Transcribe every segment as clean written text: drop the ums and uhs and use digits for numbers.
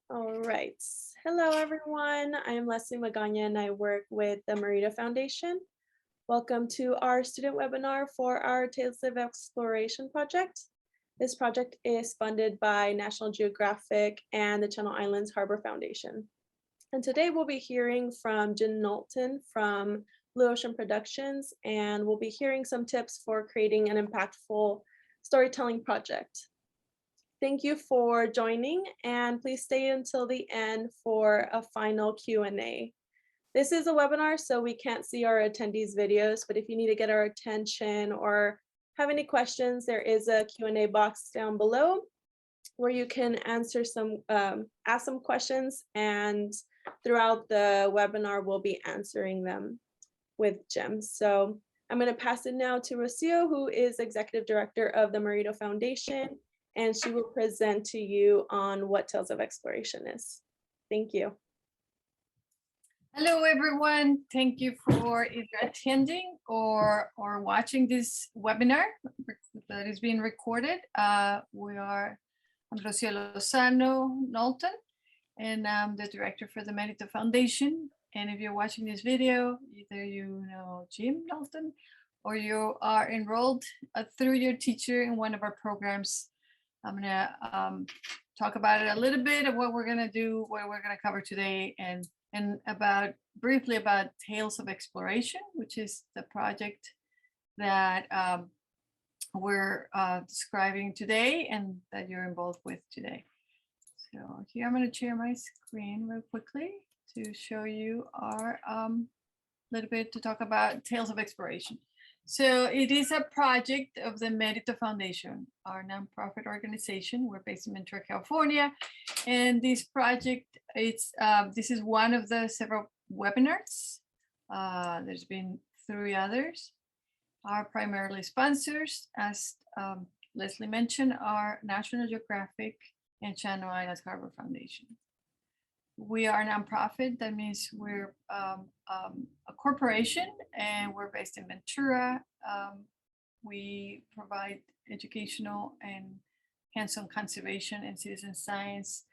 All right. Hello, everyone. I am Leslie Magana and I work with the MERITO Foundation. Welcome to our student webinar for our Tales of Exploration project. This project is funded by National Geographic and the Channel Islands Harbor Foundation. And today we'll be hearing from Jim Knowlton from Blue Ocean Productions, and we'll be hearing some tips for creating an impactful storytelling project. Thank you for joining, and please stay until the end for a final Q&A. This is a webinar, so we can't see our attendees' videos, but if you need to get our attention or have any questions, there is a Q&A box down below where you can answer ask some questions, and throughout the webinar, we'll be answering them with Jim. So I'm going to pass it now to Rocio, who is Executive Director of the MERITO Foundation, and she will present to you on what Tales of Exploration is. Thank you. Hello, everyone. Thank you for either attending or watching this webinar that is being recorded. I'm Rocio Lozano Knowlton, and I'm the director for the MERITO Foundation. And if you're watching this video, either you know Jim Knowlton or you are enrolled through your teacher in one of our programs. I'm gonna talk about it a little bit of what we're gonna do, what we're gonna cover today, and briefly about Tales of Exploration, which is the project that we're describing today and that you're involved with today. So here I'm gonna share my screen real quickly to show you our little bit to talk about Tales of Exploration. So it is a project of the MERITO Foundation, our nonprofit organization. We're based in Ventura, California. And this project, this is one of the several webinars. There's been 3 others. Our primarily sponsors, as Leslie mentioned, are National Geographic and Channel Islands Harbor Foundation. We are a nonprofit. That means we're a corporation, and we're based in Ventura. We provide educational and hands-on conservation and citizen science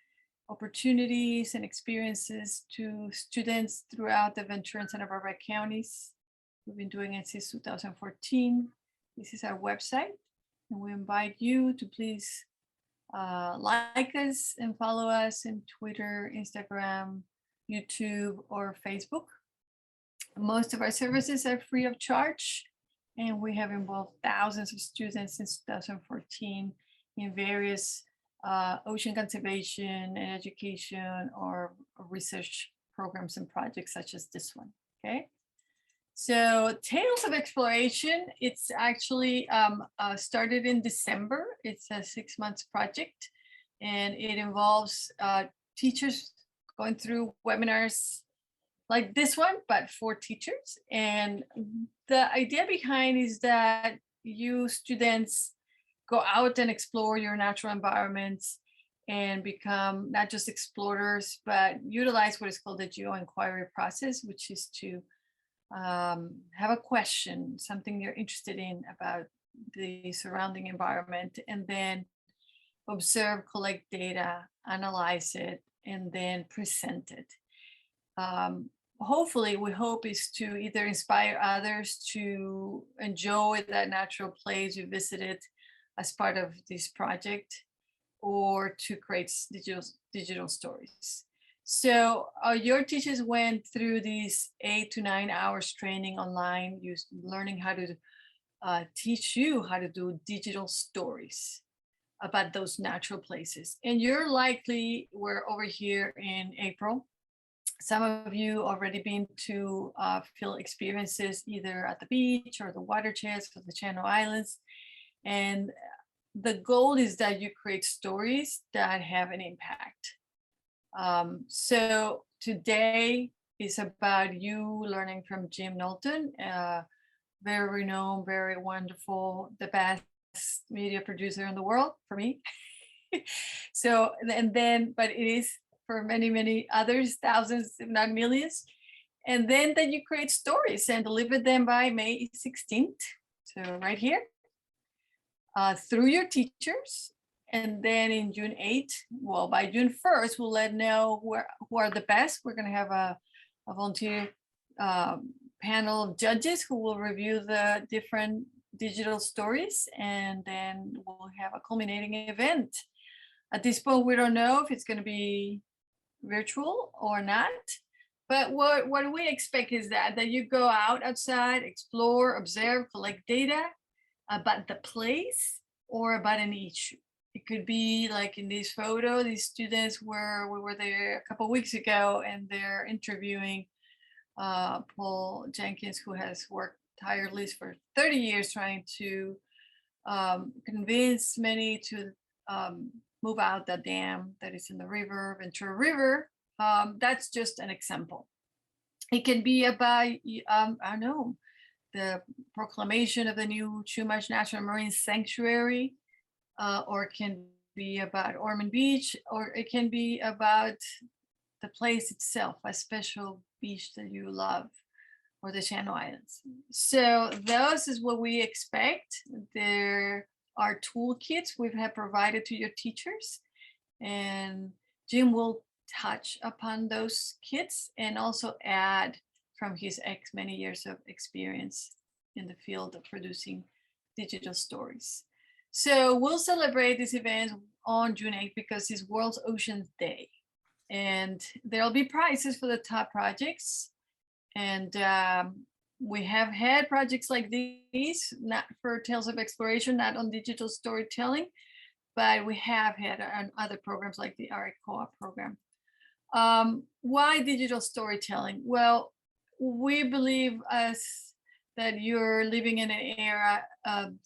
opportunities and experiences to students throughout the Ventura and Santa Barbara counties. We've been doing it since 2014. This is our website, and we invite you to please like us and follow us in Twitter, Instagram, YouTube, or Facebook. Most of our services are free of charge, and we have involved thousands of students since 2014 in various ocean conservation and education or research programs and projects such as this one, okay? So Tales of Exploration, it's actually started in December. It's a 6-month project, and it involves teachers going through webinars like this one, but for teachers. And the idea behind is that you students go out and explore your natural environments and become not just explorers, but utilize what is called the Geo Inquiry Process, which is to have a question, something you're interested in about the surrounding environment, and then observe, collect data, analyze it, and then present it. Hopefully, we hope is to either inspire others to enjoy that natural place you visited as part of this project, or to create digital stories. So your teachers went through these 8 to 9 hours training online, learning how to teach you how to do digital stories about those natural places. And you're likely, we're over here in April. Some of you already been to field experiences either at the beach or the water chest or the Channel Islands. And the goal is that you create stories that have an impact. So today is about you learning from Jim Knowlton, very renowned, very wonderful, the best media producer in the world for me. So, but it is for many, many others, thousands, if not millions. And then you create stories and deliver them by May 16th. So right here, through your teachers. And then in June 8th, well, by June 1st, we'll let know who are the best. We're going to have a volunteer panel of judges who will review the different digital stories, and then we'll have a culminating event. At this point, we don't know if it's going to be virtual or not, but what we expect is that you go outside, explore, observe, collect data about the place or about an issue. It could be like in this photo, these students we were there a couple of weeks ago, and they're interviewing Paul Jenkins, who has worked tirelessly for 30 years trying to convince many to move out the dam that is in the river, Ventura River. That's just an example. It can be about, I don't know, the proclamation of the new Chumash National Marine Sanctuary, or it can be about Ormond Beach, or it can be about the place itself, a special beach that you love, or the Channel Islands. So those is what we expect. There are toolkits we have provided to your teachers, and Jim will touch upon those kits and also add from his many years of experience in the field of producing digital stories. So we'll celebrate this event on June 8th because it's World Oceans Day, and there'll be prizes for the top projects. And we have had projects like these, not for Tales of Exploration, not on digital storytelling, but we have had on other programs like the ARIC Co-op program. Why digital storytelling? Well, we believe that you're living in an era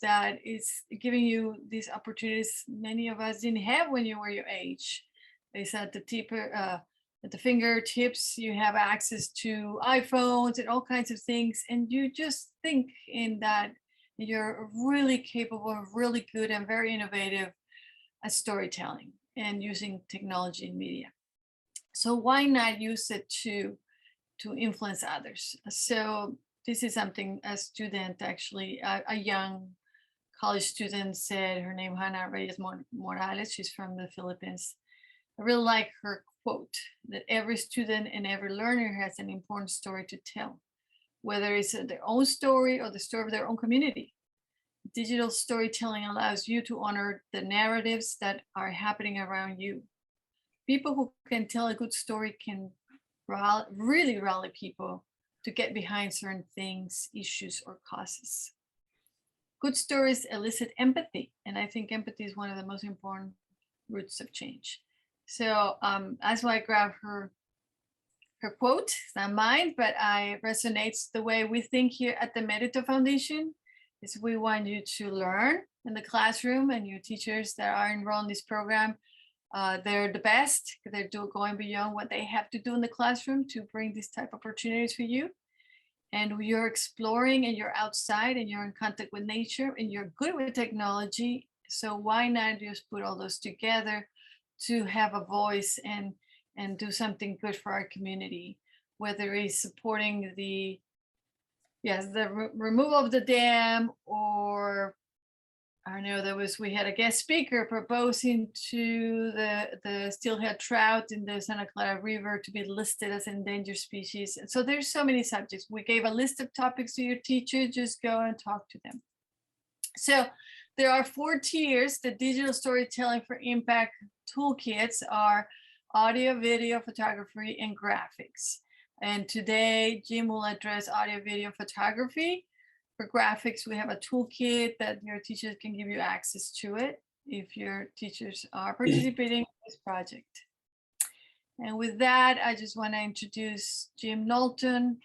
that is giving you these opportunities many of us didn't have when you were your age. They said at the fingertips, you have access to iPhones and all kinds of things, and you just think in that you're really capable, really good, and very innovative at storytelling and using technology and media. So why not use it to influence others? So this is something a student, actually, a young college student said. Her name Hannah Reyes Morales. She's from the Philippines. I really like her quote, that every student and every learner has an important story to tell, whether it's their own story or the story of their own community. Digital storytelling allows you to honor the narratives that are happening around you. People who can tell a good story can really rally people to get behind certain things, issues, or causes. Good stories elicit empathy, and I think empathy is one of the most important roots of change. So that's why I grabbed her quote. It's not mine, but it resonates the way we think here at the MERITO Foundation. Is we want you to learn in the classroom, and your teachers that are enrolled in this program, they're the best. They're going beyond what they have to do in the classroom to bring these type of opportunities for you. And you're exploring, and you're outside, and you're in contact with nature, and you're good with technology. So why not just put all those together to have a voice and do something good for our community, whether it's supporting the removal of the dam, or I don't know, we had a guest speaker proposing to the steelhead trout in the Santa Clara River to be listed as an endangered species. And so there's so many subjects. We gave a list of topics to your teacher, just go and talk to them. So there are 4 tiers. The digital storytelling for impact toolkits are audio, video, photography, and graphics. And today, Jim will address audio, video, photography. For graphics, we have a toolkit that your teachers can give you access to it if your teachers are participating in this project. And with that, I just want to introduce Jim Knowlton,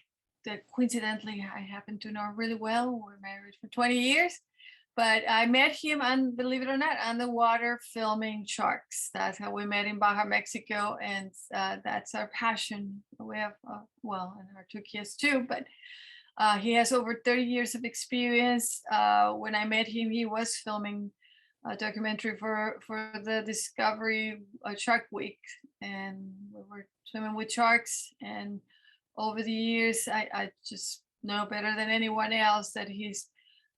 that coincidentally I happen to know really well. We're married for 20 years. But I met him, and believe it or not, on the water filming sharks. That's how we met in Baja, Mexico, and that's our passion. We have, and our 2 kids too, but he has over 30 years of experience. When I met him, he was filming a documentary for the Discovery Shark Week, and we were swimming with sharks. And over the years, I just know better than anyone else that he's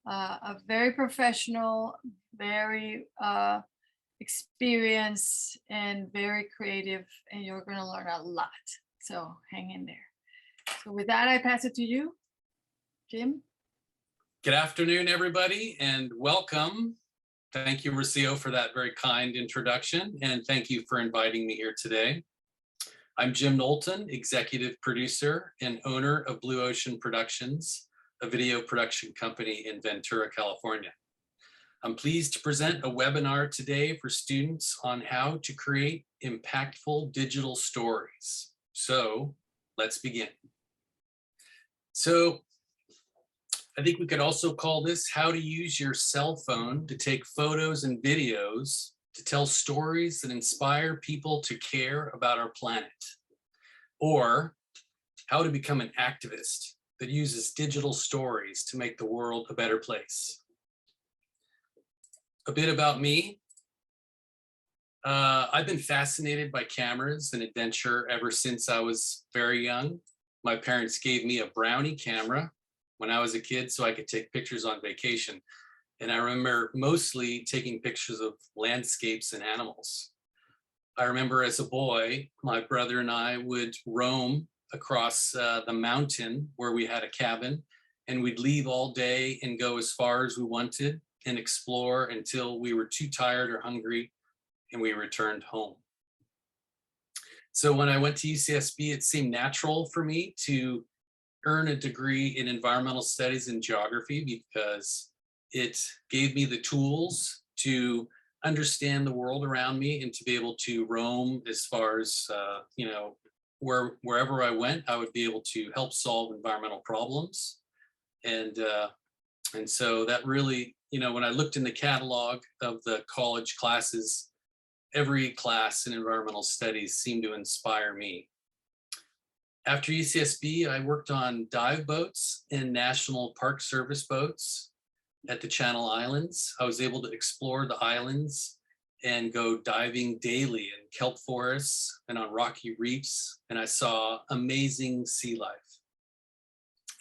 a very professional, very experience and very creative, and you're going to learn a lot. So hang in there. So with that, I pass it to you, Jim. Good afternoon, everybody, and welcome. Thank you, Rocio, for that very kind introduction, and thank you for inviting me here today. I'm Jim Knowlton, executive producer and owner of Blue Ocean Productions, a video production company in Ventura, California. I'm pleased to present a webinar today for students on how to create impactful digital stories. So let's begin. So I think we could also call this how to use your cell phone to take photos and videos to tell stories that inspire people to care about our planet, or how to become an activist that uses digital stories to make the world a better place. A bit about me. I've been fascinated by cameras and adventure ever since I was very young. My parents gave me a Brownie camera when I was a kid so I could take pictures on vacation. And I remember mostly taking pictures of landscapes and animals. I remember as a boy, my brother and I would roam across the mountain where we had a cabin, and we'd leave all day and go as far as we wanted and explore until we were too tired or hungry and we returned home. So when I went to UCSB, it seemed natural for me to earn a degree in environmental studies and geography because it gave me the tools to understand the world around me and to be able to roam as far as, wherever I went, I would be able to help solve environmental problems. And so that really, when I looked in the catalog of the college classes, every class in environmental studies seemed to inspire me. After UCSB, I worked on dive boats and National Park Service boats at the Channel Islands. I was able to explore the islands and go diving daily in kelp forests and on rocky reefs, and I saw amazing sea life.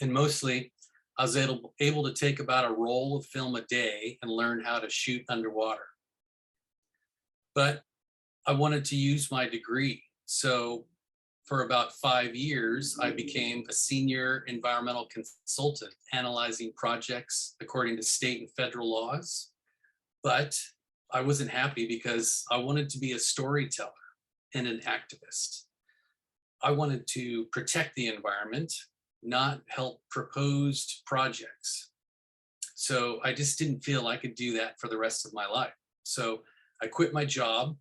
And mostly, I was able to take about a roll of film a day and learn how to shoot underwater. But I wanted to use my degree, so for about 5 years, I became a senior environmental consultant, analyzing projects according to state and federal laws. But I wasn't happy because I wanted to be a storyteller and an activist. I wanted to protect the environment, not help proposed projects. So I just didn't feel I could do that for the rest of my life. So I quit my job,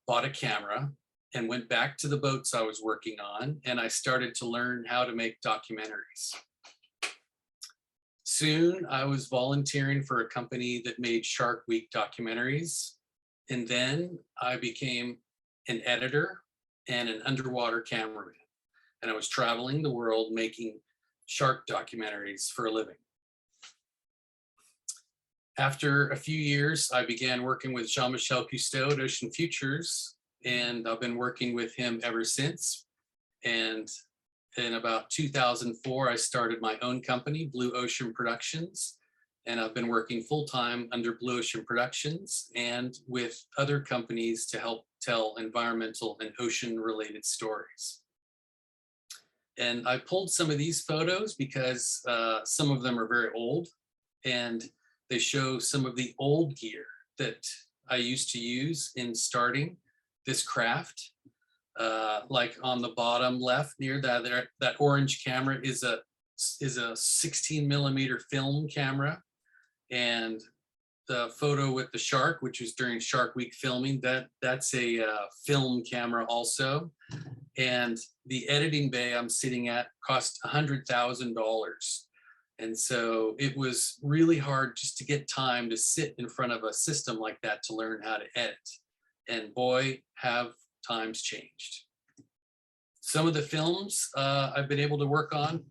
bought a camera, and went back to the boats I was working on, and I started to learn how to make documentaries. Soon, I was volunteering for a company that made Shark Week documentaries, and then I became an editor and an underwater cameraman, and I was traveling the world making shark documentaries for a living. After a few years, I began working with Jean-Michel Cousteau at Ocean Futures, and I've been working with him ever since. And in about 2004, I started my own company, Blue Ocean Productions, and I've been working full-time under Blue Ocean Productions and with other companies to help tell environmental and ocean-related stories. And I pulled some of these photos because some of them are very old, and they show some of the old gear that I used to use in starting this craft. Like on the bottom left near that orange camera is a 16mm film camera, and the photo with the shark, which was during Shark Week filming, that's a film camera also. And the editing bay I'm sitting at cost $100,000. And so it was really hard just to get time to sit in front of a system like that to learn how to edit. And boy, have times changed. Some of the films I've been able to work on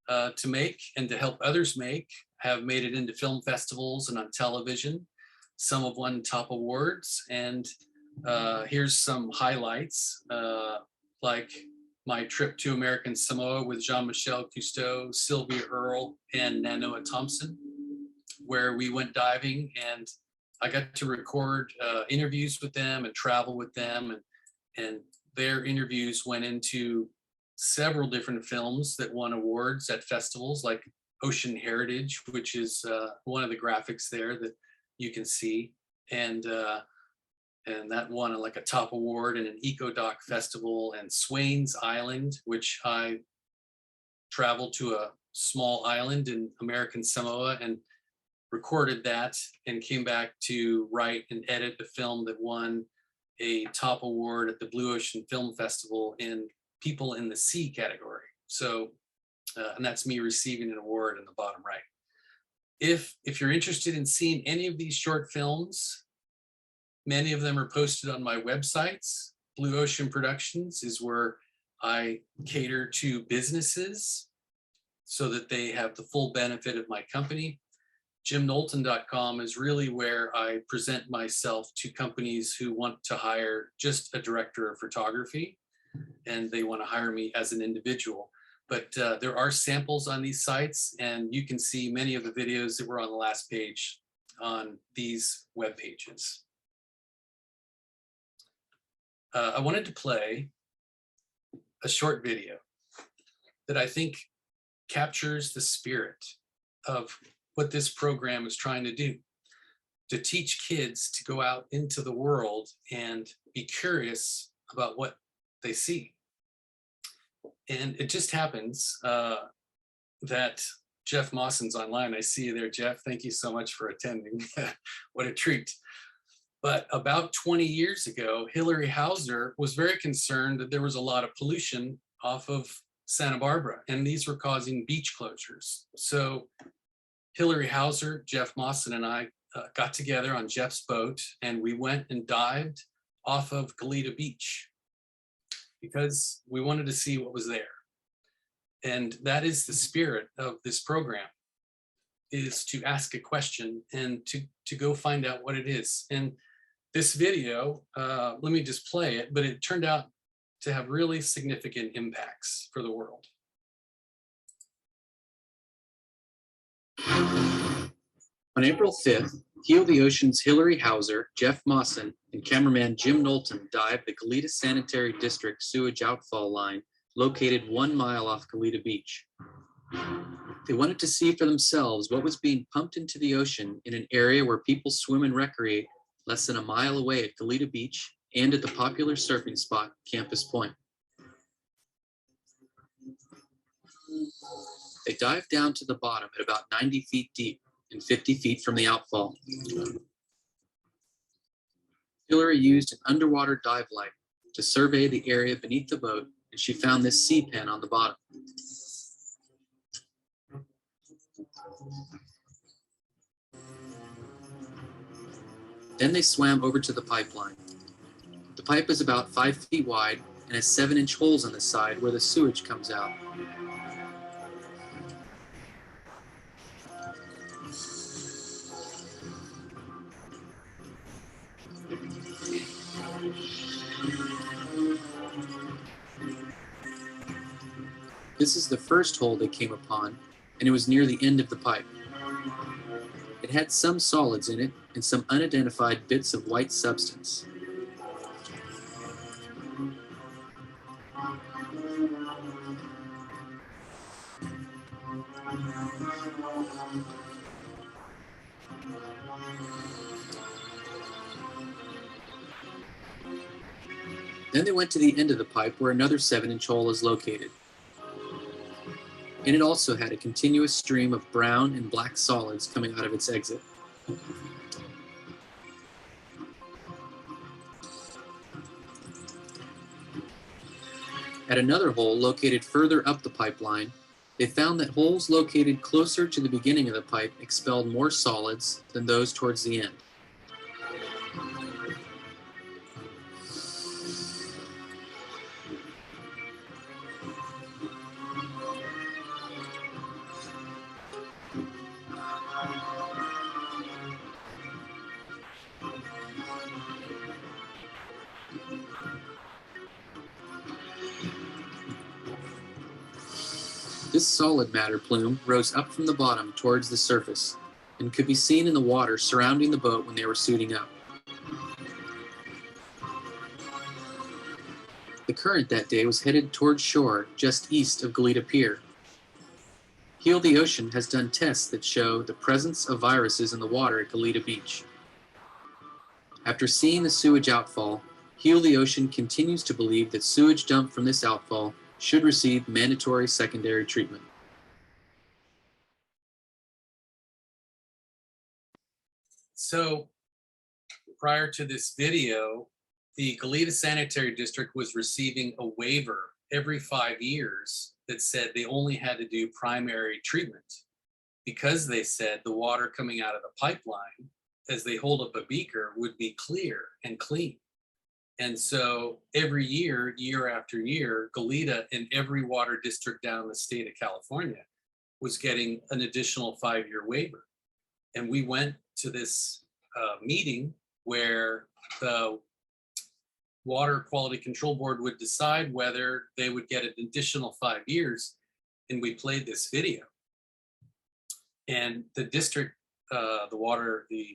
to make and to help others make have made it into film festivals and on television. Some have won top awards, and here's some highlights, like my trip to American Samoa with Jean-Michel Cousteau, Sylvia Earle, and Nanoa Thompson, where we went diving and I got to record interviews with them and travel with them, and their interviews went into several different films that won awards at festivals like Ocean Heritage, which is one of the graphics there that you can see, and that won like a top award in an EcoDoc festival, and Swains Island, which I traveled to a small island in American Samoa and recorded that and came back to write and edit the film that won a top award at the Blue Ocean Film Festival in People in the Sea category. So, and that's me receiving an award in the bottom right. If you're interested in seeing any of these short films, many of them are posted on my websites. Blue Ocean Productions is where I cater to businesses so that they have the full benefit of my company. JimKnowlton.com is really where I present myself to companies who want to hire just a director of photography, and they want to hire me as an individual. But there are samples on these sites, and you can see many of the videos that were on the last page on these web pages. I wanted to play a short video that I think captures the spirit of what this program is trying to do, to teach kids to go out into the world and be curious about what they see. And it just happens that Jeff Mawson's online. I see you there, Jeff. Thank you so much for attending. What a treat. But about 20 years ago, Hillary Hauser was very concerned that there was a lot of pollution off of Santa Barbara, and these were causing beach closures. So Hillary Hauser, Jeff Mawson, and I got together on Jeff's boat, and we went and dived off of Goleta Beach because we wanted to see what was there. And that is the spirit of this program, is to ask a question and to go find out what it is. And this video, let me just play it, but it turned out to have really significant impacts for the world. On April 5th, Heal the Ocean's Hillary Hauser, Jeff Mawson, and cameraman Jim Knowlton dived the Goleta Sanitary District sewage outfall line located 1 mile off Goleta Beach. They wanted to see for themselves what was being pumped into the ocean in an area where people swim and recreate less than a mile away at Goleta Beach and at the popular surfing spot, Campus Point. They dived down to the bottom at about 90 feet deep and 50 feet from the outfall. Hillary used an underwater dive light to survey the area beneath the boat, and she found this sea pen on the bottom. Then they swam over to the pipeline. The pipe is about 5 feet wide and has 7-inch holes on the side where the sewage comes out. This is the first hole they came upon, and it was near the end of the pipe. It had some solids in it and some unidentified bits of white substance. Then they went to the end of the pipe where another 7-inch hole is located. And it also had a continuous stream of brown and black solids coming out of its exit. At another hole located further up the pipeline, they found that holes located closer to the beginning of the pipe expelled more solids than those towards the end. This solid matter plume rose up from the bottom towards the surface, and could be seen in the water surrounding the boat when they were suiting up. The current that day was headed towards shore just east of Goleta Pier. Heal the Ocean has done tests that show the presence of viruses in the water at Goleta Beach. After seeing the sewage outfall, Heal the Ocean continues to believe that sewage dumped from this outfall should receive mandatory secondary treatment. So prior to this video, the Goleta Sanitary District was receiving a waiver every 5 years that said they only had to do primary treatment because they said the water coming out of the pipeline as they hold up a beaker would be clear and clean. And so every year, year after year, Goleta and every water district down the state of California was getting an additional 5-year waiver. And we went to this meeting where the Water Quality Control Board would decide whether they would get an additional 5 years. And we played this video. And the district, the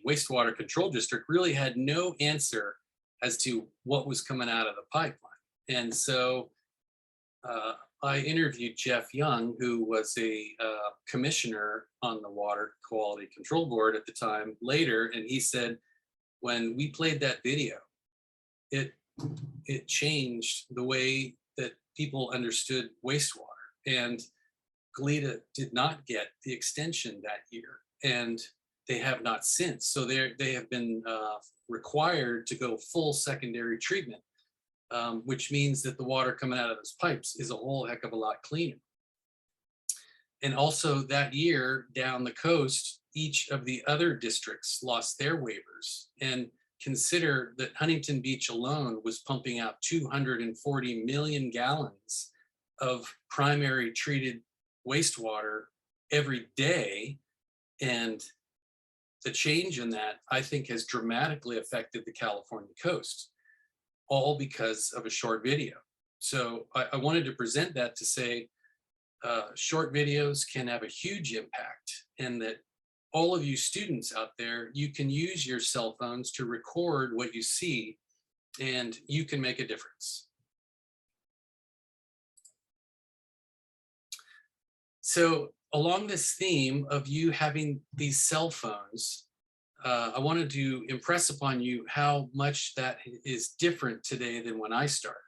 wastewater control district really had no answer as to what was coming out of the pipeline. And so I interviewed Jeff Young, who was a commissioner on the Water Quality Control Board at the time later. And he said, when we played that video, it changed the way that people understood wastewater. And Goleta did not get the extension that year, and they have not since. So they have been required to go full secondary treatment, which means that the water coming out of those pipes is a whole heck of a lot cleaner. And also that year down the coast, each of the other districts lost their waivers. And consider that Huntington Beach alone was pumping out 240 million gallons of primary treated wastewater every day. And the change in that, I think, has dramatically affected the California coast, all because of a short video. So I wanted to present that to say short videos can have a huge impact, and that all of you students out there, you can use your cell phones to record what you see, and you can make a difference. So along this theme of you having these cell phones, I wanted to impress upon you how much that is different today than when I started.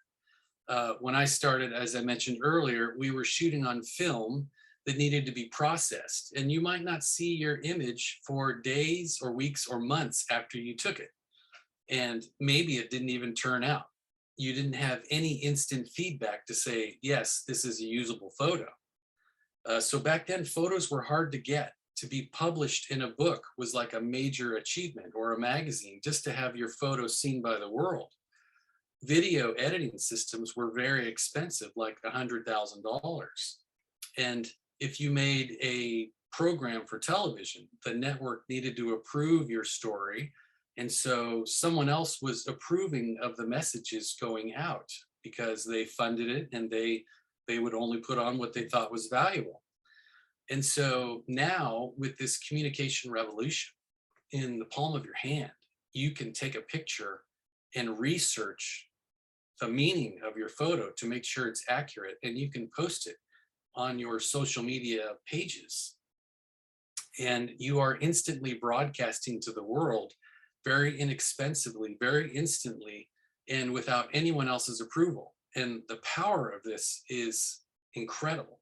When I started, as I mentioned earlier, we were shooting on film that needed to be processed, and you might not see your image for days or weeks or months after you took it. And maybe it didn't even turn out. You didn't have any instant feedback to say, yes, this is a usable photo. So back then, photos were hard to get. To be published in a book was like a major achievement, or a magazine, just to have your photo seen by the world. Video editing systems were very expensive, like $100,000. And if you made a program for television, the network needed to approve your story. And so someone else was approving of the messages going out because they funded it, and they would only put on what they thought was valuable. And so now, with this communication revolution in the palm of your hand, you can take a picture and research the meaning of your photo to make sure it's accurate, and you can post it on your social media pages. And you are instantly broadcasting to the world very inexpensively, very instantly, and without anyone else's approval. And the power of this is incredible.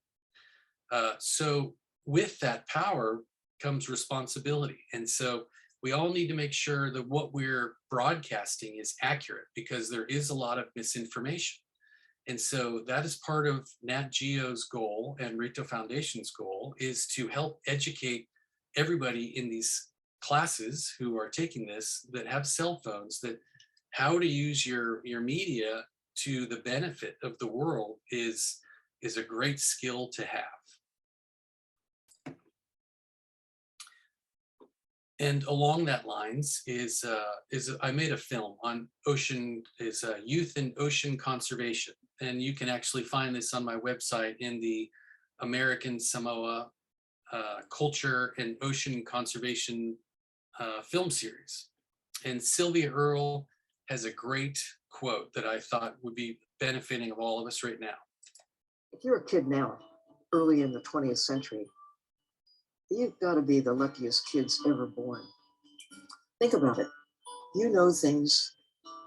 So with that power comes responsibility. And so we all need to make sure that what we're broadcasting is accurate, because there is a lot of misinformation. And so that is part of Nat Geo's goal, and MERITO Foundation's goal, is to help educate everybody in these classes who are taking this, that have cell phones, that how to use your media to the benefit of the world is a great skill to have. And along that lines is I made a film on youth and ocean conservation. And you can actually find this on my website in the American Samoa culture and ocean conservation film series. And Sylvia Earle has a great quote that I thought would be benefiting of all of us right now. If you're a kid now, early in the 20th century, you've got to be the luckiest kids ever born. Think about it. You know things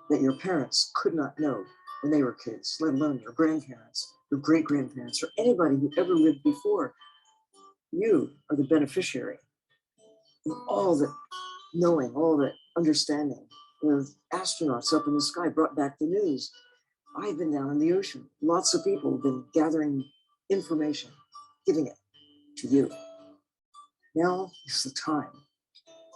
that your parents could not know when they were kids, let alone your grandparents, your great-grandparents, or anybody who ever lived before. You are the beneficiary of all the knowing, all the understanding. The astronauts up in the sky brought back the news. I've been down in the ocean. Lots of people have been gathering information, giving it to you. Now is the time.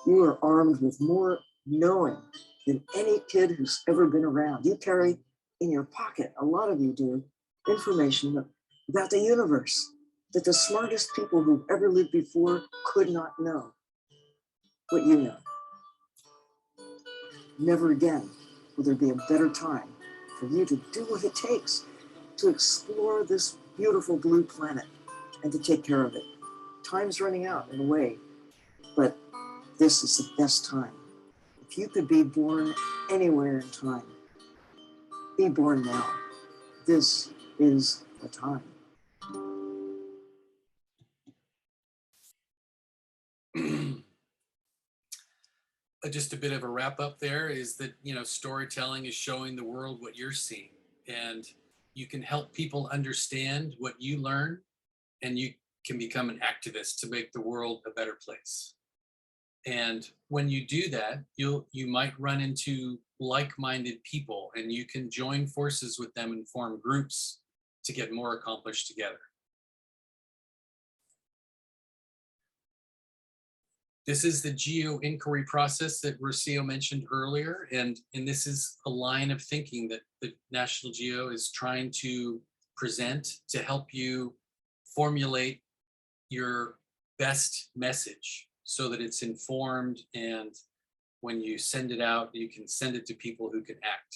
You are armed with more knowing than any kid who's ever been around. You carry in your pocket, a lot of you do, information about the universe that the smartest people who've ever lived before could not know what you know. Never again will there be a better time for you to do what it takes to explore this beautiful blue planet and to take care of it. Time's running out in a way, but this is the best time. If you could be born anywhere in time, be born now. This is the time. Just a bit of a wrap up there is that, you know, storytelling is showing the world what you're seeing, and you can help people understand what you learn, and you can become an activist to make the world a better place. And when you do that, you might run into like-minded people, and you can join forces with them and form groups to get more accomplished together. This is the Geo Inquiry Process that Rocio mentioned earlier, and this is a line of thinking that the National Geo is trying to present to help you formulate your best message so that it's informed, and when you send it out, you can send it to people who can act.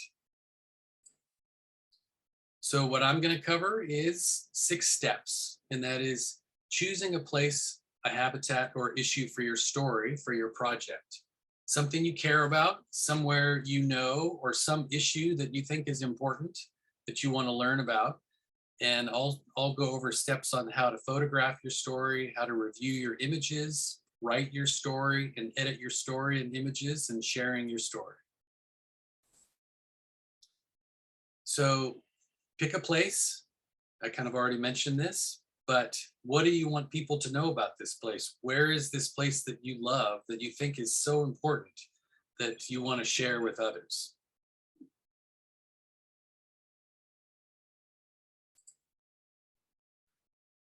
So what I'm going to cover is 6 steps, and that is choosing a place, a habitat, or issue for your story, for your project. Something you care about, somewhere you know, or some issue that you think is important that you want to learn about. And I'll go over steps on how to photograph your story, how to review your images, write your story, and edit your story and images, and sharing your story. So pick a place. I kind of already mentioned this, but what do you want people to know about this place? Where is this place that you love, that you think is so important, that you want to share with others?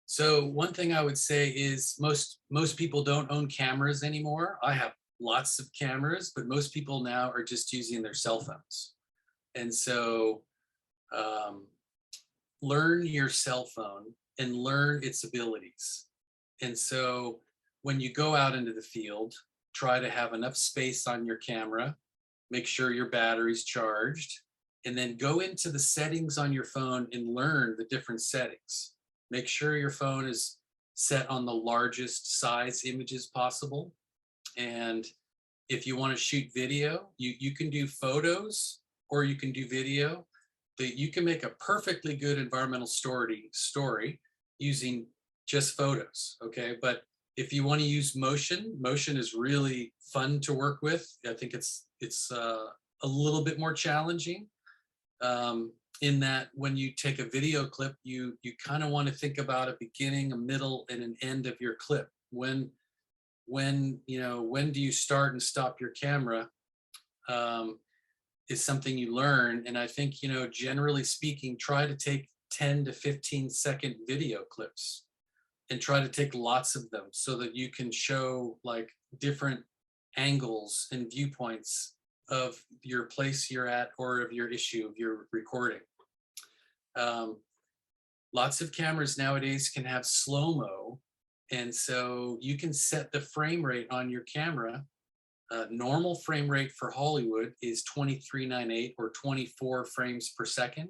So one thing I would say is most people don't own cameras anymore. I have lots of cameras, but most people now are just using their cell phones. And so learn your cell phone and learn its abilities. And so when you go out into the field, try to have enough space on your camera, make sure your battery's charged, and then go into the settings on your phone and learn the different settings. Make sure your phone is set on the largest size images possible. And if you want to shoot video, you can do photos or you can do video. That you can make a perfectly good environmental story using just photos, okay? But if you want to use motion is really fun to work with. I think it's a little bit more challenging in that when you take a video clip, you kind of want to think about a beginning, a middle, and an end of your clip. When do you start and stop your camera? Is something you learn. And I think, generally speaking, try to take 10 to 15 second video clips and try to take lots of them so that you can show like different angles and viewpoints of your place you're at or of your issue of your recording. Lots of cameras nowadays can have slow-mo, and so you can set the frame rate on your camera. Normal frame rate for Hollywood is 2398 or 24 frames per second.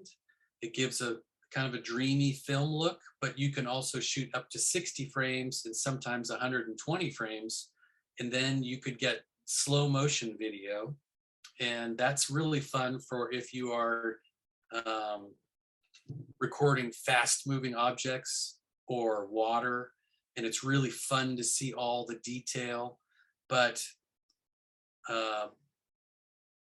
It gives a kind of a dreamy film look, but you can also shoot up to 60 frames and sometimes 120 frames. And then you could get slow motion video. And that's really fun for if you are recording fast moving objects or water. And it's really fun to see all the detail. But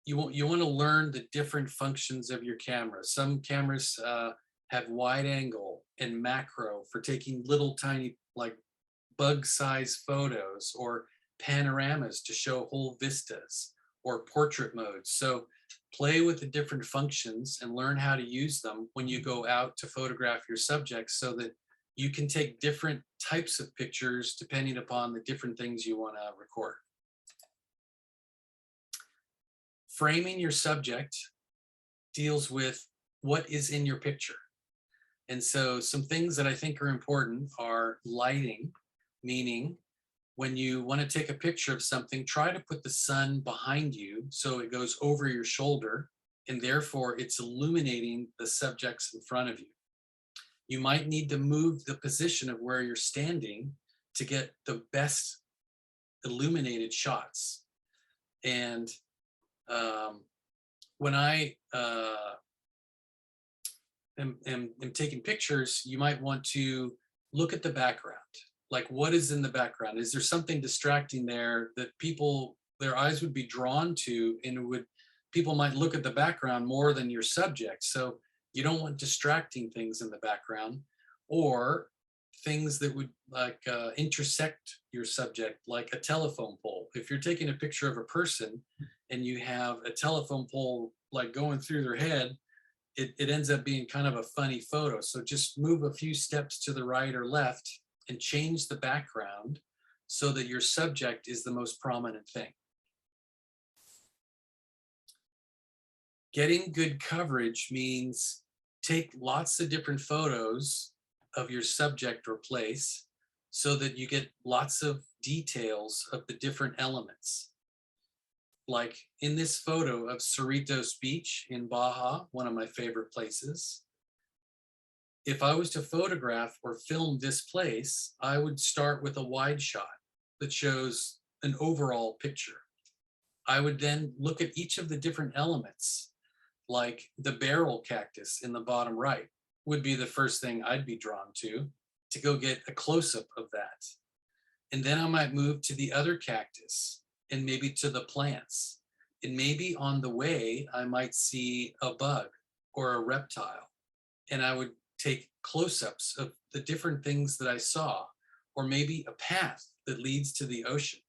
you want to learn the different functions of your camera. Some cameras have wide angle and macro for taking little tiny like bug size photos, or panoramas to show whole vistas, or portrait modes. So play with the different functions and learn how to use them when you go out to photograph your subjects, so that you can take different types of pictures depending upon the different things you want to record. Framing your subject deals with what is in your picture. And so some things that I think are important are lighting, meaning when you want to take a picture of something, try to put the sun behind you so it goes over your shoulder, and therefore it's illuminating the subjects in front of you. You might need to move the position of where you're standing to get the best illuminated shots. And when I am taking pictures, you might want to look at the background. Like, what is in the background? Is there something distracting there that their eyes would be drawn to, and people might look at the background more than your subject. So you don't want distracting things in the background, or things that would intersect your subject, like a telephone pole. If you're taking a picture of a person and you have a telephone pole like going through their head, it ends up being kind of a funny photo. So just move a few steps to the right or left and change the background so that your subject is the most prominent thing. Getting good coverage means take lots of different photos of your subject or place so that you get lots of details of the different elements. Like in this photo of Cerritos Beach in Baja, one of my favorite places. If I was to photograph or film this place, I would start with a wide shot that shows an overall picture. I would then look at each of the different elements, like the barrel cactus in the bottom right would be the first thing I'd be drawn to go get a close-up of that. And then I might move to the other cactus, and maybe to the plants. And maybe on the way, I might see a bug or a reptile, and I would take close-ups of the different things that I saw, or maybe a path that leads to the ocean.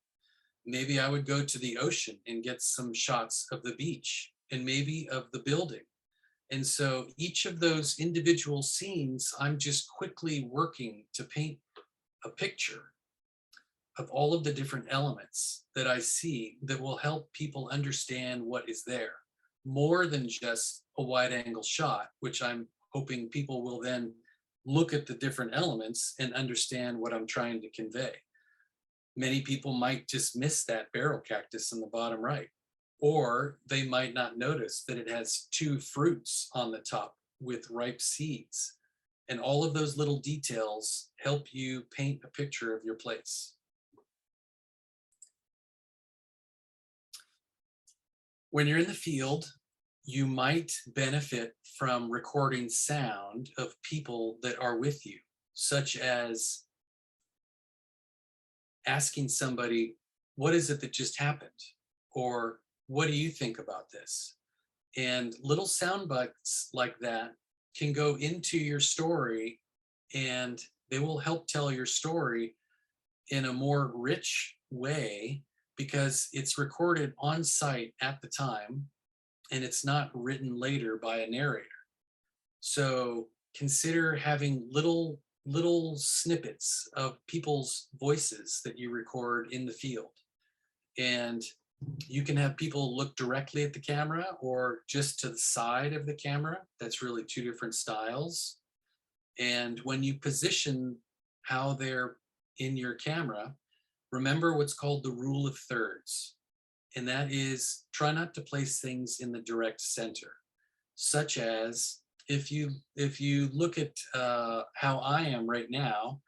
Maybe I would go to the ocean and get some shots of the beach, and maybe of the building. And so each of those individual scenes, I'm just quickly working to paint a picture of all of the different elements that I see that will help people understand what is there, more than just a wide angle shot, which I'm hoping people will then look at the different elements and understand what I'm trying to convey. Many people might just miss that barrel cactus in the bottom right, or they might not notice that it has 2 fruits on the top with ripe seeds. And all of those little details help you paint a picture of your place. When you're in the field, you might benefit from recording sound of people that are with you, such as asking somebody, what is it that just happened? Or what do you think about this? And little sound bites like that can go into your story, and they will help tell your story in a more rich way, because it's recorded on site at the time, and it's not written later by a narrator. So consider having little snippets of people's voices that you record in the field. And you can have people look directly at the camera or just to the side of the camera. That's really 2 different styles. And when you position how they're in your camera, remember what's called the rule of thirds. And that is, try not to place things in the direct center, such as if you look at how I am right now,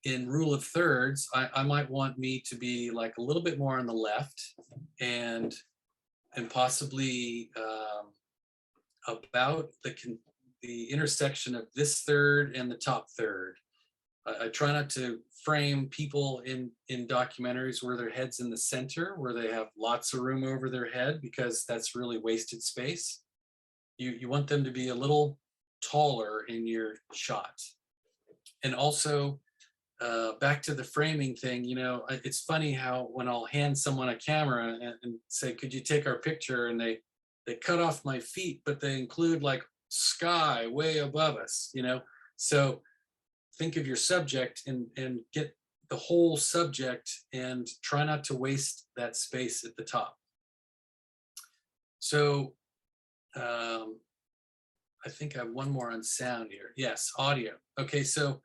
in rule of thirds, I might want me to be like a little bit more on the left and possibly about the intersection of this third and the top third. I try not to frame people in documentaries where their head's in the center, where they have lots of room over their head, because that's really wasted space. You want them to be a little taller in your shot. And also, back to the framing thing, you know, it's funny how when I'll hand someone a camera and say, could you take our picture? And they cut off my feet, but they include like sky way above us, you know? So think of your subject and get the whole subject and try not to waste that space at the top. So I think I have one more on sound here. Yes, audio. Okay, so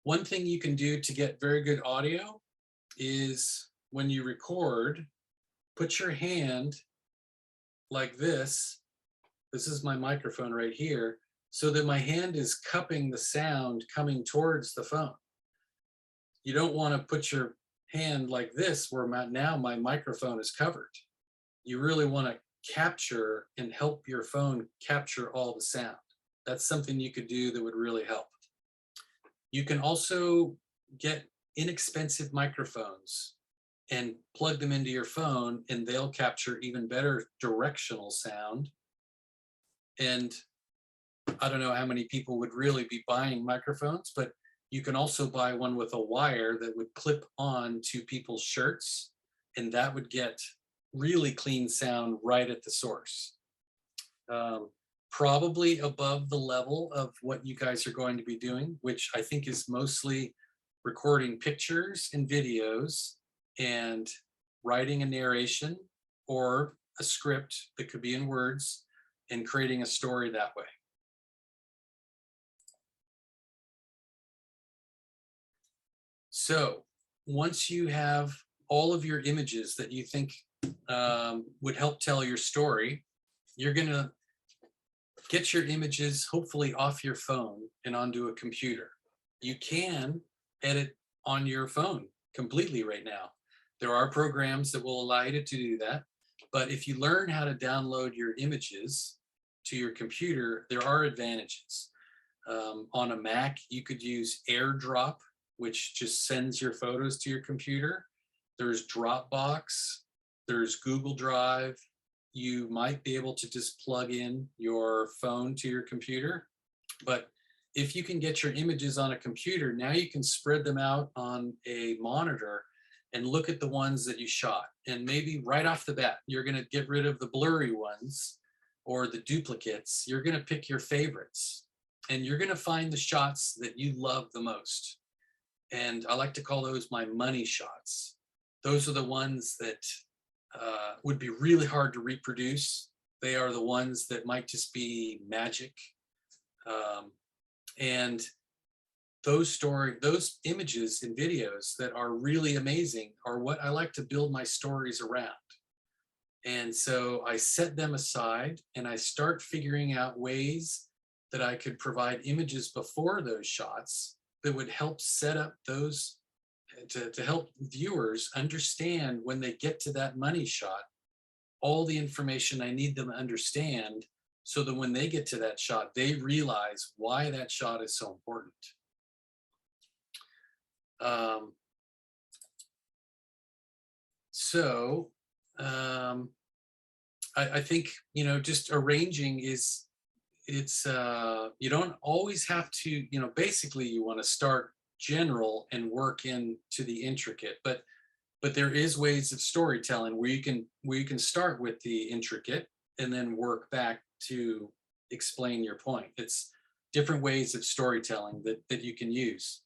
one thing you can do to get very good audio is when you record, put your hand like this. This is my microphone right here, so that my hand is cupping the sound coming towards the phone. You don't want to put your hand like this where now my microphone is covered. You really want to capture and help your phone capture all the sound. That's something you could do that would really help. You can also get inexpensive microphones and plug them into your phone, and they'll capture even better directional sound. And I don't know how many people would really be buying microphones, but you can also buy one with a wire that would clip on to people's shirts, and that would get really clean sound right at the source. Probably above the level of what you guys are going to be doing, which I think is mostly recording pictures and videos and writing a narration or a script that could be in words and creating a story that way. So once you have all of your images that you think would help tell your story, you're gonna get your images hopefully off your phone and onto a computer. You can edit on your phone completely right now. There are programs that will allow you to do that. But if you learn how to download your images to your computer, there are advantages. On a Mac, you could use AirDrop, which just sends your photos to your computer. There's Dropbox, there's Google Drive. You might be able to just plug in your phone to your computer. But if you can get your images on a computer, now you can spread them out on a monitor and look at the ones that you shot. And maybe right off the bat, you're gonna get rid of the blurry ones or the duplicates. You're gonna pick your favorites and you're gonna find the shots that you love the most. And I like to call those my money shots. Those are the ones that would be really hard to reproduce. They are the ones that might just be magic. And those images and videos that are really amazing are what I like to build my stories around. And so I set them aside and I start figuring out ways that I could provide images before those shots that would help set up those to help viewers understand when they get to that money shot, all the information I need them to understand, so that when they get to that shot, they realize why that shot is so important. I think, you know, just arranging is, you don't always have to, you know, basically you want to start general and work into the intricate, but there is ways of storytelling where you can start with the intricate and then work back to explain your point. It's different ways of storytelling that you can use.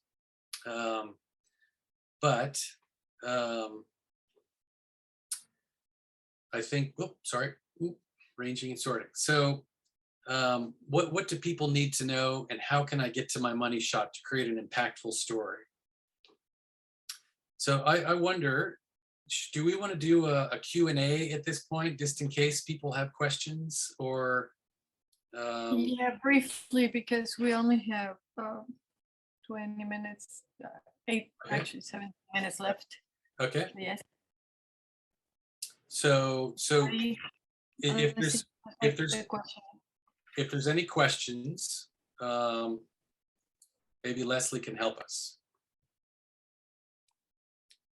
I think, ranging and sorting. So what do people need to know, and how can I get to my money shot to create an impactful story? So I wonder, do we want to do a Q&A at this point, just in case people have questions? Or Yeah, briefly, because we only have 20 minutes, Okay. actually 7 minutes left. Okay, Yes. so I- if let's see there's if the question. if there's any questions, maybe Leslie can help us.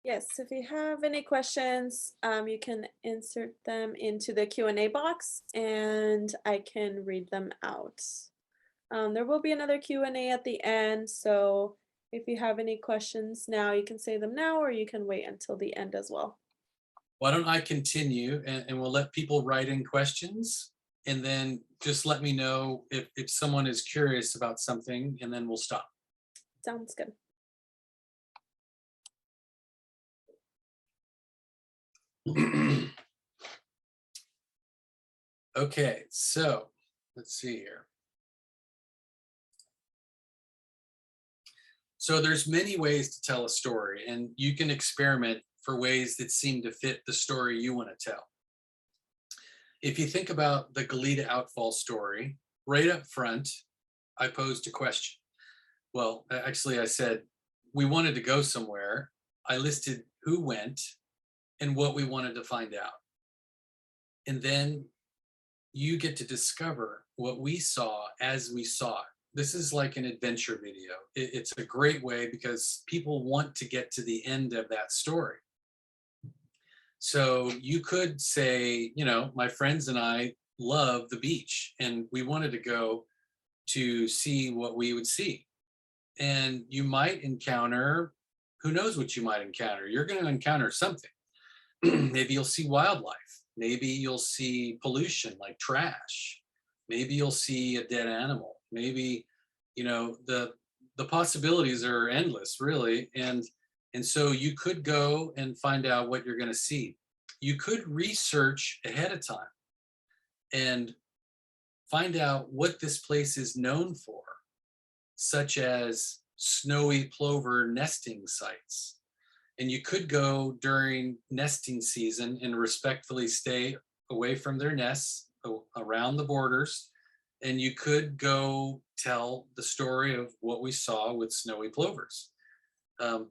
Yes, if you have any questions, you can insert them into the Q&A box and I can read them out. There will be another Q&A at the end, so if you have any questions now, you can say them now or you can wait until the end as well. Why don't I continue and we'll let people write in questions, and then just let me know if someone is curious about something, and then we'll stop. Sounds good. Okay, so let's see here. So there's many ways to tell a story, and you can experiment for ways that seem to fit the story you want to tell. If you think about the Goleta outfall story, right up front, I posed a question. Well, actually I said, we wanted to go somewhere. I listed who went and what we wanted to find out. And then you get to discover what we saw as we saw it. This is like an adventure video. It's a great way because people want to get to the end of that story. So you could say, you know, my friends and I love the beach and we wanted to go to see what we would see. And you might encounter, who knows what you might encounter? You're going to encounter something. Maybe you'll see wildlife. Maybe you'll see pollution like trash. Maybe you'll see a dead animal. Maybe, you know, the possibilities are endless, really. And so you could go and find out what you're going to see. You could research ahead of time and find out what this place is known for, such as snowy plover nesting sites. And you could go during nesting season and respectfully stay away from their nests around the borders. And you could go tell the story of what we saw with snowy plovers.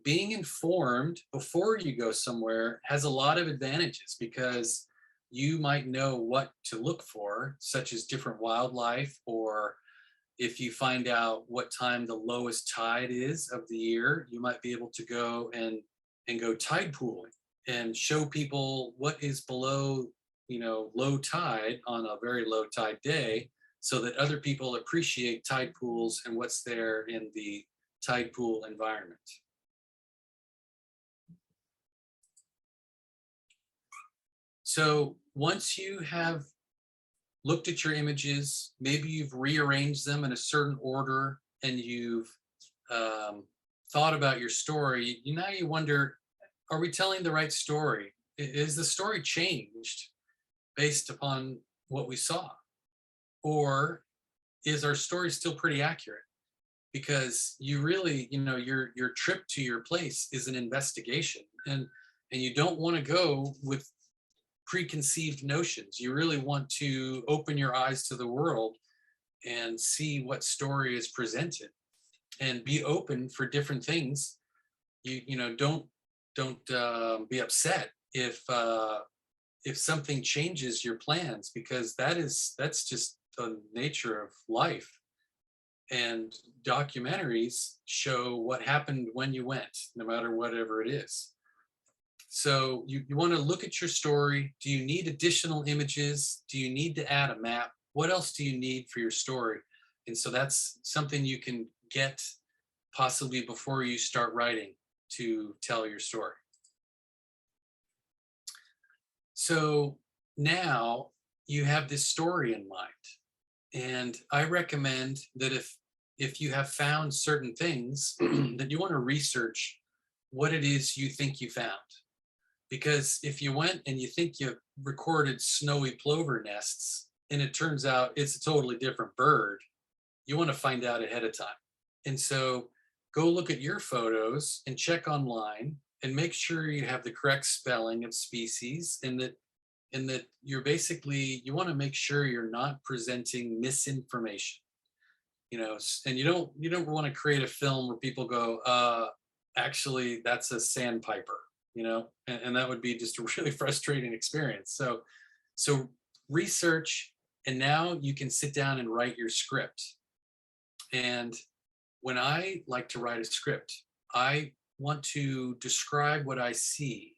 Being informed before you go somewhere has a lot of advantages because you might know what to look for, such as different wildlife, or if you find out what time the lowest tide is of the year, you might be able to go and go tide pooling and show people what is below, you know, low tide on a very low tide day, so that other people appreciate tide pools and what's there in the tide pool environment. So once you have looked at your images, maybe you've rearranged them in a certain order and you've thought about your story, now you wonder, are we telling the right story? Is the story changed based upon what we saw? Or is our story still pretty accurate? Because you really, you know, your trip to your place is an investigation, and you don't want to go with preconceived notions. You really want to open your eyes to the world and see what story is presented and be open for different things. You know, don't be upset if something changes your plans, because that's just the nature of life. And documentaries show what happened when you went, no matter whatever it is. So you want to look at your story. Do you need additional images? Do you need to add a map? What else do you need for your story? And so that's something you can get possibly before you start writing to tell your story. So now you have this story in mind. And I recommend that if you have found certain things, that you want to research what it is you think you found. Because if you went and you think you recorded snowy plover nests and it turns out it's a totally different bird, you want to find out ahead of time. And so go look at your photos and check online and make sure you have the correct spelling of species and that in that you're basically, you want to make sure you're not presenting misinformation, and you don't want to create a film where people go, actually, that's a sandpiper, and that would be just a really frustrating experience. So research, and now you can sit down and write your script. And when I like to write a script, I want to describe what I see.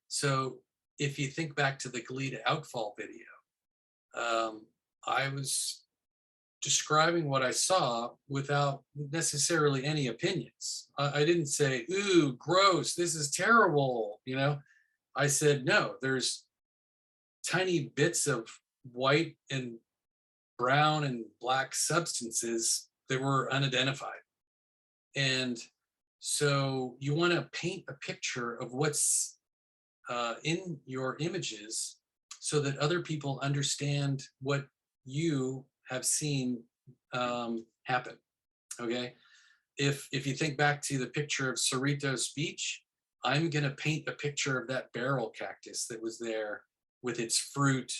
So if you think back to the Galita outfall video, I was describing what I saw without necessarily any opinions. I didn't say, ooh, gross, this is terrible. I said, no, there's tiny bits of white and brown and black substances that were unidentified. And so you want to paint a picture of what's in your images so that other people understand what you have seen happen. Okay. If you think back to the picture of Cerritos Beach, I'm going to paint a picture of that barrel cactus that was there with its fruit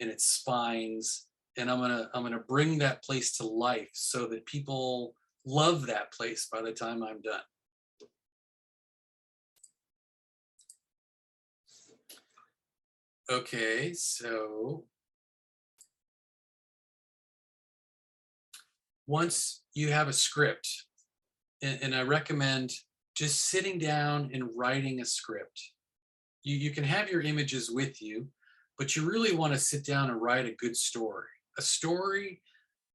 and its spines. And I'm going to bring that place to life so that people love that place by the time I'm done. Okay, so once you have a script, and I recommend just sitting down and writing a script. You can have your images with you, but you really want to sit down and write a good story. A story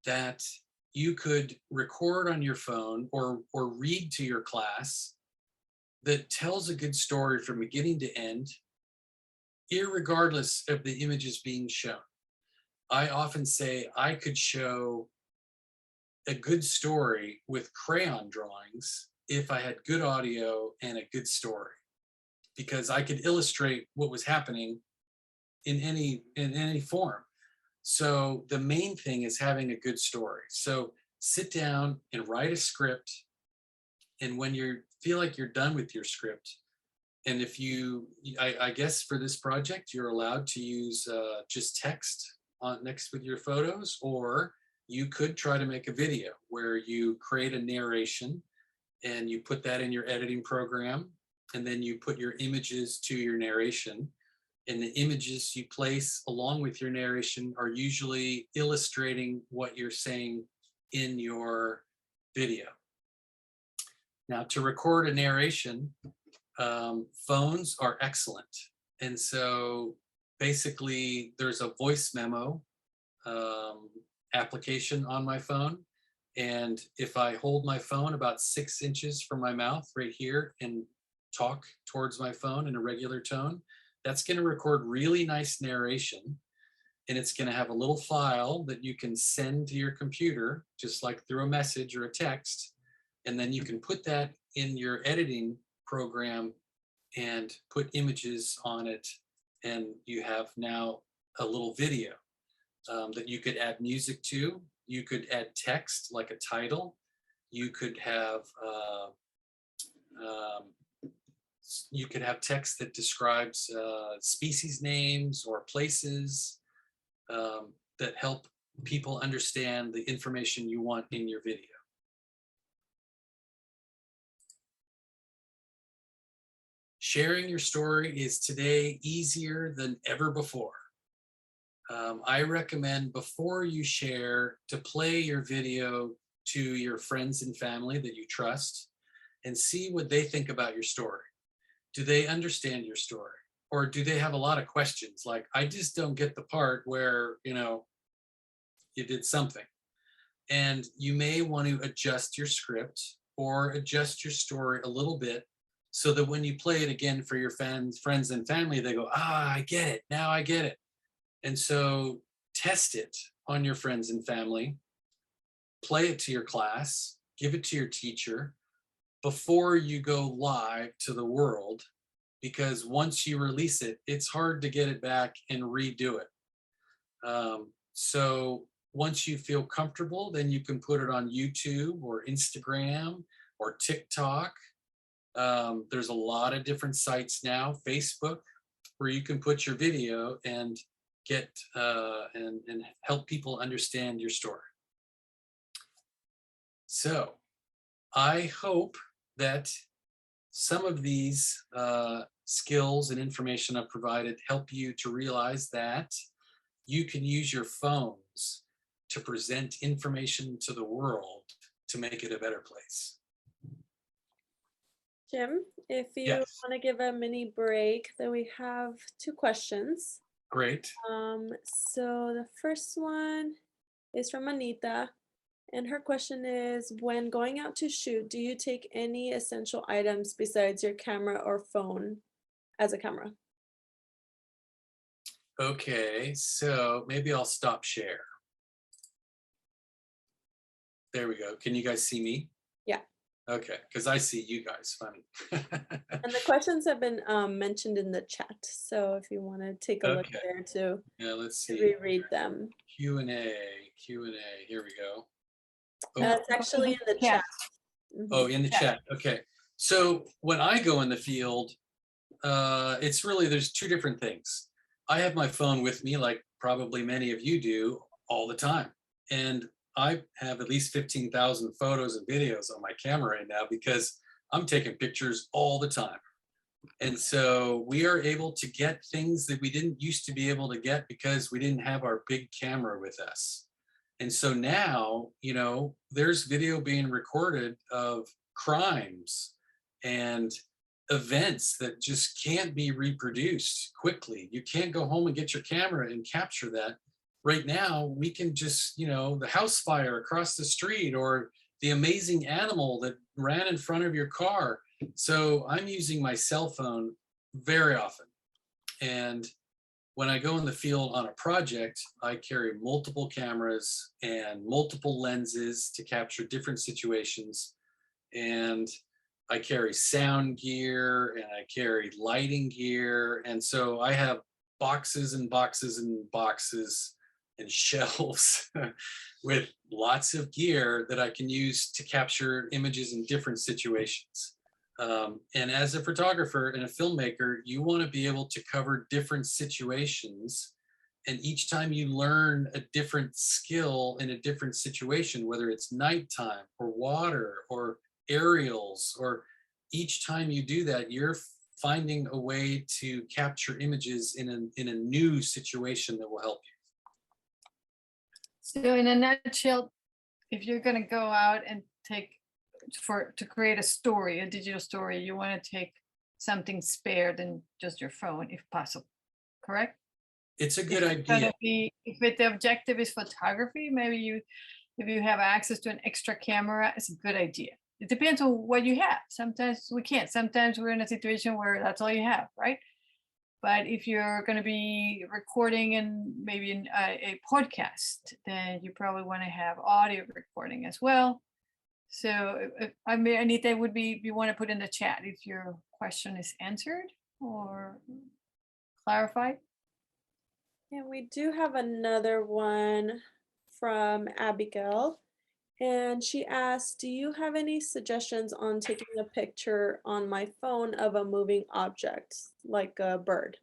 that you could record on your phone or read to your class that tells a good story from beginning to end, irregardless of the images being shown. I often say I could show a good story with crayon drawings if I had good audio and a good story, because I could illustrate what was happening in any form. So the main thing is having a good story. So sit down and write a script. And when you feel like you're done with your script, and if I guess for this project, you're allowed to use just text on next with your photos, or you could try to make a video where you create a narration and you put that in your editing program, and then you put your images to your narration. And the images you place along with your narration are usually illustrating what you're saying in your video. Now, to record a narration, phones are excellent. And so basically there's a voice memo application on my phone. And if I hold my phone about 6 inches from my mouth right here and talk towards my phone in a regular tone, that's going to record really nice narration. And it's going to have a little file that you can send to your computer, just like through a message or a text. And then you can put that in your editing program and put images on it. And you have now a little video that you could add music to. You could add text like a title. You could have text that describes species names or places that help people understand the information you want in your video. Sharing your story is today easier than ever before. I recommend before you share to play your video to your friends and family that you trust and see what they think about your story. Do they understand your story? Or do they have a lot of questions? Like, I just don't get the part where, you did something. And you may want to adjust your script or adjust your story a little bit so that when you play it again for your friends and family, they go, I get it. Now I get it. And so test it on your friends and family, play it to your class, give it to your teacher before you go live to the world, because once you release it, it's hard to get it back and redo it. So once you feel comfortable, then you can put it on YouTube or Instagram or TikTok. There's a lot of different sites now, Facebook. where you can put your video and get and help people understand your story. So I hope that some of these skills and information I've provided help you to realize that you can use your phones to present information to the world to make it a better place. Jim, if you Yes. want to give a mini break, then we have 2 questions. Great. So the first one is from Anita, and her question is, when going out to shoot, do you take any essential items besides your camera or phone as a camera? Okay, so maybe I'll stop share. There we go. Can you guys see me? Yeah. Okay, because I see you guys. Funny. And the questions have been mentioned in the chat, so if you want to take a look Okay. there to Yeah, let's see. reread them. Q&A. Here we go. Oh, It's actually in the chat. oh, in the chat. Okay. So when I go in the field, it's really, there's 2 different things. I have my phone with me, like probably many of you do, all the time. And I have at least 15,000 photos and videos on my camera right now because I'm taking pictures all the time. And so we are able to get things that we didn't used to be able to get because we didn't have our big camera with us. And so now, you know, there's video being recorded of crimes and events that just can't be reproduced quickly. You can't go home and get your camera and capture that. Right now, we can just, you know, the house fire across the street or the amazing animal that ran in front of your car. So I'm using my cell phone very often. And when I go in the field on a project, I carry multiple cameras and multiple lenses to capture different situations. And I carry sound gear and I carry lighting gear. And so I have boxes and boxes and boxes and shelves with lots of gear that I can use to capture images in different situations. And as a photographer and a filmmaker, you want to be able to cover different situations. And each time you learn a different skill in a different situation, whether it's nighttime or water or aerials, or each time you do that, you're finding a way to capture images in a new situation that will help you. So in a nutshell, if you're going to go out and to create a story, a digital story, you want to take something spare than just your phone, if possible, correct? It's a good If it's gonna idea. if the objective is photography, maybe if you have access to an extra camera, it's a good idea. It depends on what you have. Sometimes we can't. Sometimes we're in a situation where that's all you have, right? But if you're going to be recording and maybe in a podcast, then you probably want to have audio recording as well. So I mean, Anita, would be if you want to put in the chat if your question is answered or clarified. And we do have another one from Abigail. And she asked, do you have any suggestions on taking a picture on my phone of a moving object, like a bird?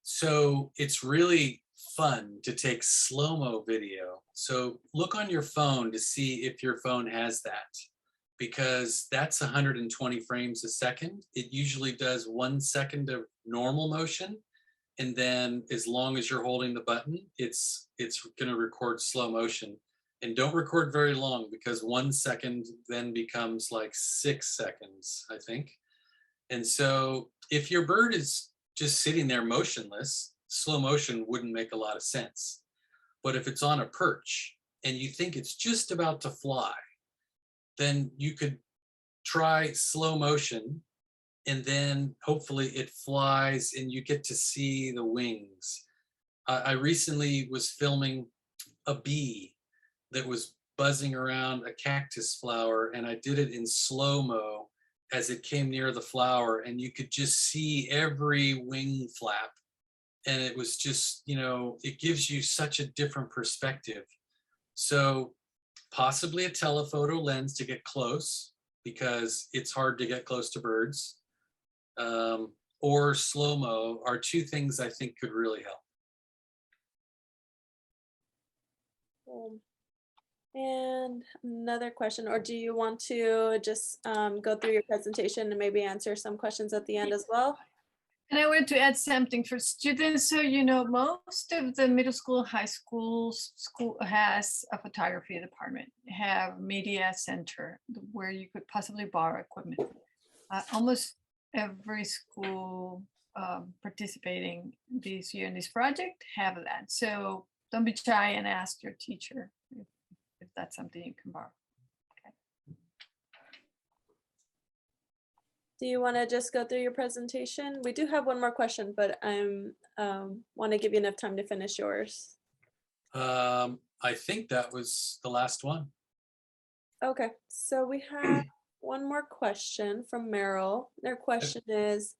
So it's really fun to take slow-mo video. So look on your phone to see if your phone has that, because that's 120 frames a second. It usually does 1 second of normal motion. And then as long as you're holding the button, it's going to record slow motion. And don't record very long, because 1 second then becomes like 6 seconds, I think. And so if your bird is just sitting there motionless, slow motion wouldn't make a lot of sense. But if it's on a perch and you think it's just about to fly, then you could try slow motion, and then hopefully it flies and you get to see the wings. I recently was filming a bee that was buzzing around a cactus flower, and I did it in slow-mo as it came near the flower, and you could just see every wing flap. And it was just, you know, it gives you such a different perspective. So possibly a telephoto lens to get close, because it's hard to get close to birds. or slow-mo are two things I think could really help. And another question, or do you want to just go through your presentation and maybe answer some questions at the end as well? And I wanted to add something for students. So, you know, most of the middle school, high schools, school has a photography department, have media center where you could possibly borrow equipment. Almost every school participating this year in this project have that. So don't be shy and ask your teacher if that's something you can borrow. Do you want to just go through your presentation? We do have one more question, but I want to give you enough time to finish yours. I think that was the last one. Okay, so we have one more question from Meryl. Their question is,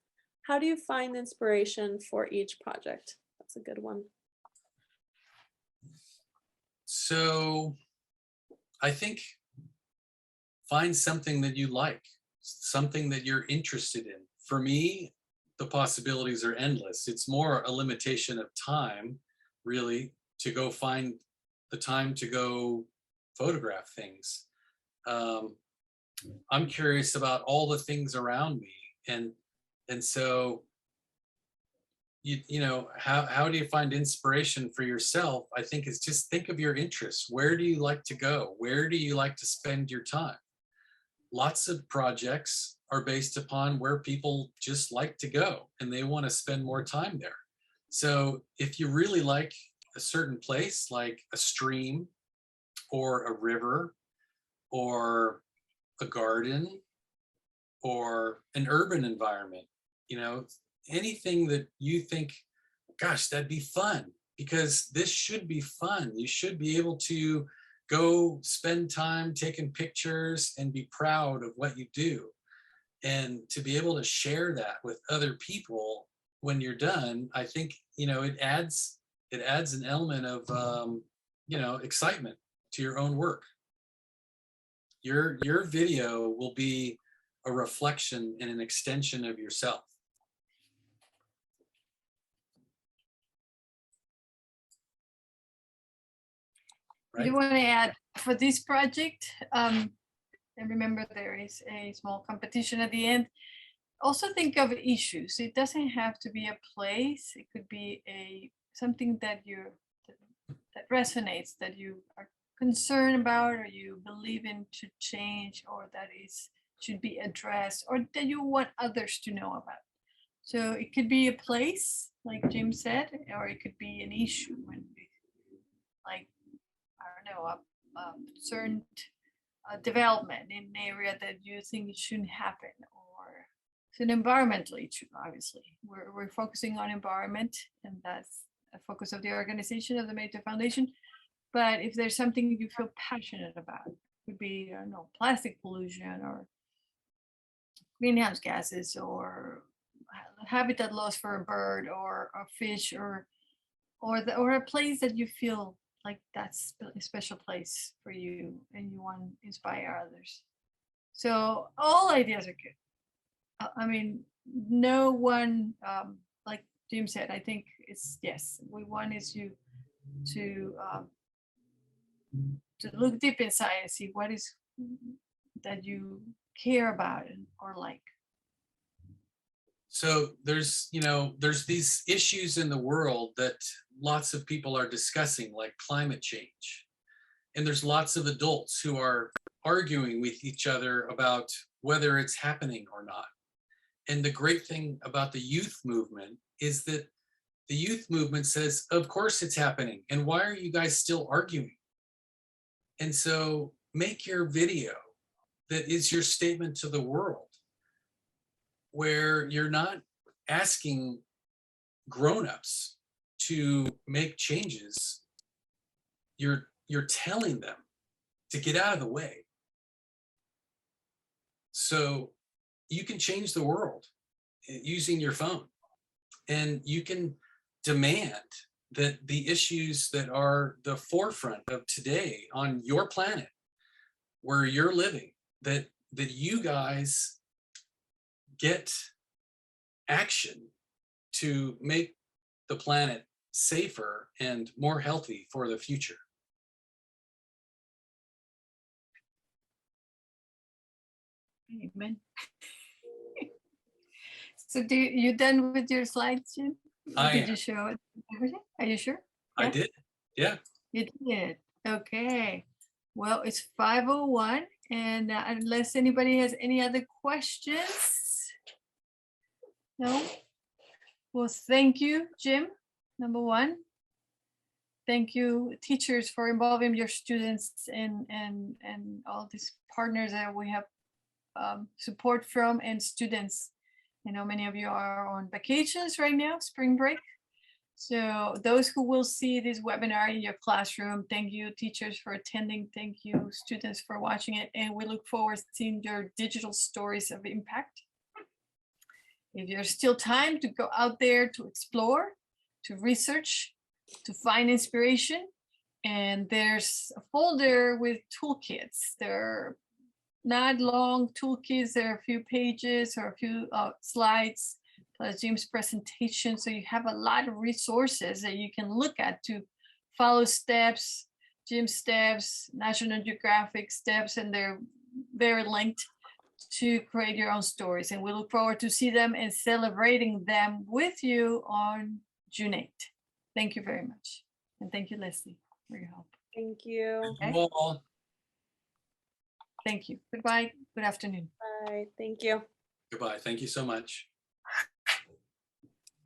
how do you find inspiration for each project? That's a good one. So I think find something that you like, something that you're interested in. For me, the possibilities are endless. It's more a limitation of time, really, to go find the time to go photograph things. I'm curious about all the things around me, and so you know, how do you find inspiration for yourself? I think it's just think of your interests. Where do you like to go? Where do you like to spend your time? Lots of projects are based upon where people just like to go and they want to spend more time there. So if you really like a certain place, like a stream or a river or a garden or an urban environment, you know, anything that you think, gosh, that'd be fun, because this should be fun. You should be able to go spend time taking pictures and be proud of what you do. And to be able to share that with other people when you're done, I think, you know, it adds an element of, you know, excitement to your own work. Your video will be a reflection and an extension of yourself. I do want to add for this project, and remember there is a small competition at the end. Also think of issues. It doesn't have to be a place. It could be something that that resonates, that you are concerned about, or you believe in to change, or that should be addressed, or that you want others to know about. So it could be a place, like Jim said, or it could be an issue, like, I don't know, a certain development in an area that you think it shouldn't happen, or it's an environmental issue. Obviously, we're focusing on environment, and that's a focus of the organization of the MERITO Foundation. But if there's something you feel passionate about, it could be, I don't know, plastic pollution or greenhouse gases, or habitat loss for a bird or a fish, or a place that you feel like that's a special place for you and you want to inspire others. So all ideas are good. I mean, no one, like Jim said, I think it's, yes, we want is you to look deep inside and see what is that you care about or like. So there's, you know, there's these issues in the world that lots of people are discussing, like climate change. And there's lots of adults who are arguing with each other about whether it's happening or not. And the great thing about the youth movement is that the youth movement says, of course it's happening. And why are you guys still arguing? And so make your video that is your statement to the world, where you're not asking grown-ups to make changes. You're telling them to get out of the way. So you can change the world using your phone, and you can demand that the issues that are the forefront of today on your planet, where you're living, that you guys get action to make the planet safer and more healthy for the future. Amen. So you done with your slides, Jim? Did you show it? Everything? Are you sure? I Yeah? did. Yeah. You did. Okay. Well, it's 5:01, and unless anybody has any other questions, no. Well, thank you, Jim. Number one. Thank you, teachers, for involving your students and all these partners that we have support from, and students. I know many of you are on vacations right now, spring break. So those who will see this webinar in your classroom, thank you, teachers, for attending. Thank you, students, for watching it. And we look forward to seeing your digital stories of impact. If there's still time to go out there to explore, to research, to find inspiration, and there's a folder with toolkits. They're not long toolkits. There are a few pages or a few slides plus Jim's presentation. So you have a lot of resources that you can look at to follow steps, Jim's steps, National Geographic steps, and they're very linked to create your own stories. And we look forward to see them and celebrating them with you on June 8th. Thank you very much. And thank you, Leslie, for your help. Thank you. Thank you all. Thank you. Goodbye. Good afternoon. Bye. Thank you. Goodbye. Thank you so much.